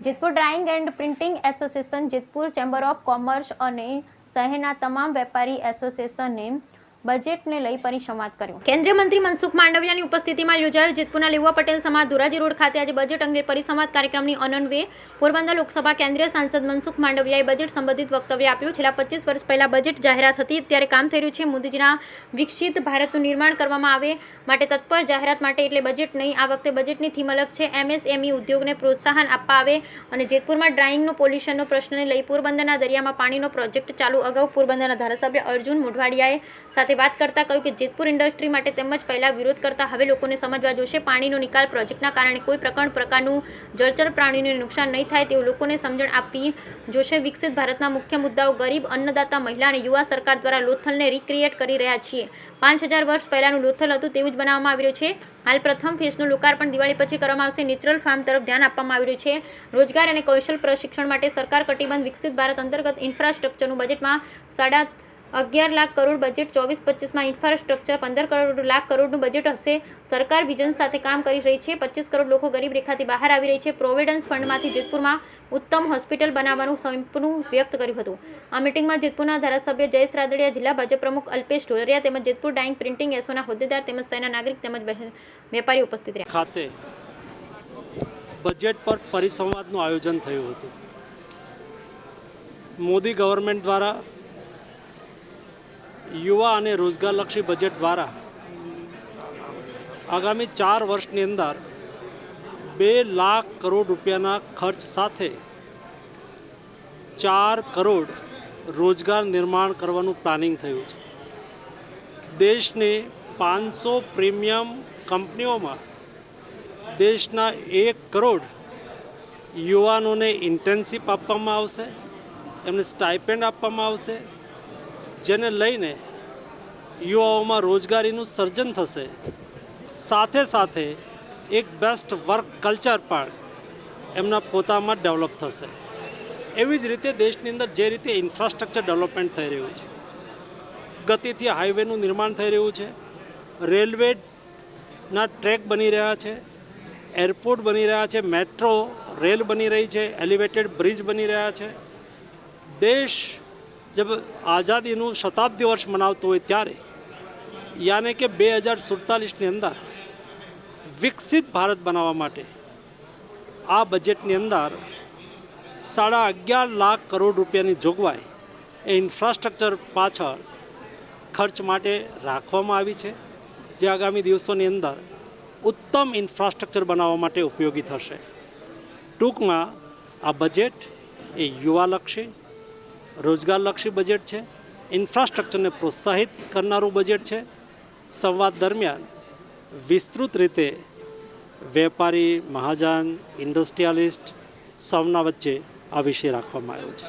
Jetpur drawing and printing association, Jetpur chamber of commerce અને શહેરના તમામ વેપારી એસોસિએશને બજેટને લઈ પરિસંવાદ કર્યો. કેન્દ્રીય મંત્રી મનસુખ માંડવિયાની ઉપસ્થિતિમાં યોજાયો જેતપુરના લેઉવા પટેલ સમાજ ધોરાજી રોડ ખાતે આજે બજેટ અંગે પરિસંવાદ કાર્યક્રમની અનન્વયે પોરબંદર લોકસભા કેન્દ્રીય સાંસદ મનસુખ માંડવિયાએ બજેટ સંબંધિત વક્તવ્ય આપ્યું. છેલ્લા 25 વર્ષ પહેલા બજેટ જાહેરાત હતી ત્યારે કામ થઈ રહ્યું છે. મોદીજીના વિકસિત ભારતનું નિર્માણ કરવામાં આવે માટે તત્પર જાહેરાત માટે એટલે બજેટ નહીં. આ વખતે બજેટની થીમ અલગ છે. એમએસએમઈ ઉદ્યોગને પ્રોત્સાહન આપવા આવે અને જેતપુરમાં ડ્રાઇંગનો પોલ્યુશનનો પ્રશ્નને લઈ પોરબંદરના દરિયામાં પાણીનો પ્રોજેક્ટ ચાલુ. અગાઉ પોરબંદરના ધારાસભ્ય અર્જુન મોઢવાડિયાએ સાથે વાત કરતા કહ્યું કે જેતપુર ઇન્ડસ્ટ્રી માટે તેમજ પહેલા વિરોધ કરતા હવે લોકોને સમજવા જોશે. પાણીનો નિકાલ પ્રોજેક્ટના કારણે કોઈ પ્રકારનું જળચર પ્રાણીઓને નુકસાન નહીં થાય તેવું લોકોને સમજણ આપવી જોશે. વિકસિત ભારતના મુખ્ય મુદ્દાઓ ગરીબ, અન્નદાતા, મહિલા અને યુવા સરકાર દ્વારા લોથલને રિક્રિએટ કરી રહ્યા છીએ. 5000 વર્ષ પહેલાનું લોથલ હતું તેવું જ બનાવવામાં આવી રહ્યું છે. હાલ પ્રથમ ફેઝનું લોકાર્પણ દિવાળી પછી કરવામાં આવશે. નેચરલ ફાર્મ તરફ ધ્યાન આપવામાં આવી રહ્યું છે. રોજગાર અને કૌશલ પ્રશિક્ષણ માટે સરકાર કટિબદ્ધ. વિકસિત ભારત અંતર્ગત ઇન્ફ્રાસ્ટ્રક્ચરનું બજેટમાં 11.5 લાખ કરોડ બજેટ. 24-25માં ઇન્ફ્રાસ્ટ્રક્ચર 15 લાખ કરોડનું બજેટ હશે. સરકાર વિઝન સાથે કામ કરી રહી છે. 25 કરોડ લોકો ગરીબ રેખાથી બહાર આવી રહી છે. પ્રોવિડન્સ ફંડમાંથી જેતપુરમાં ઉત્તમ હોસ્પિટલ બનાવવાનું સપનું વ્યક્ત કર્યું હતું. આ મિટિંગમાં જેતપુરના ધારાસભ્ય જયેશ રાદડિયા, જિલ્લા ભાજપ પ્રમુખ અલ્પેશ ઢોલરિયા તેમજ જેતપુર ડાઇંગ પ્રિન્ટિંગ એસોના હોદ્દેદાર તેમજ શહેરના નાગરિક તેમજ વેપારીઓ ઉપસ્થિત રહ્યા. ખાતે બજેટ પર પરિસંવાદનું આયોજન થયું હતું. મોદી ગવર્મેન્ટ દ્વારા યુવા અને રોજગારલક્ષી બજેટ દ્વારા આગામી 4 વર્ષની અંદર 2 લાખ કરોડ રૂપિયાના ખર્ચ સાથે 4 કરોડ રોજગાર નિર્માણ કરવાનું પ્લાનિંગ થયું છે. દેશની 500 પ્રીમિયમ કંપનીઓમાં દેશના 1 કરોડ યુવાનોને ઇન્ટર્નશીપ આપવામાં આવશે, એમને સ્ટાઇપેન્ડ આપવામાં આવશે, જેને લઈને યુવાઓમાં રોજગારીનું સર્જન થશે. સાથે સાથે એક બેસ્ટ વર્ક કલ્ચર પણ એમના પોતામાં ડેવલપ થશે. એવી જ રીતે દેશની અંદર જે રીતે ઇન્ફ્રાસ્ટ્રક્ચર ડેવલપમેન્ટ થઈ રહ્યું છે, ગતિથી હાઈવેનું નિર્માણ થઈ રહ્યું છે, રેલવેના ટ્રેક બની રહ્યા છે, એરપોર્ટ બની રહ્યા છે, મેટ્રો રેલ બની રહી છે, એલિવેટેડ બ્રિજ બની રહ્યા છે. દેશ જબ આઝાદીનું શતાબ્દી વર્ષ મનાવતો હોય ત્યારે યાને કે 2047ની અંદર વિકસિત ભારત બનાવવા માટે આ બજેટની અંદર 11.5 લાખ કરોડ રૂપિયાની જોગવાઈ એ ઇન્ફ્રાસ્ટ્રક્ચર પાછળ ખર્ચ માટે રાખવામાં આવી છે, જે આગામી દિવસોની અંદર ઉત્તમ ઇન્ફ્રાસ્ટ્રક્ચર બનાવવા માટે ઉપયોગી થશે. ટૂંકમાં આ બજેટ એ યુવાલક્ષી, રોજગારલક્ષી બજેટ છે. ઇન્ફ્રાસ્ટ્રક્ચરને પ્રોત્સાહિત કરનારું બજેટ છે. સંવાદ દરમિયાન વિસ્તૃત રીતે વેપારી, મહાજન, ઇન્ડસ્ટ્રીયાલિસ્ટ સૌના વચ્ચે આ વિષય રાખવામાં આવ્યો છે.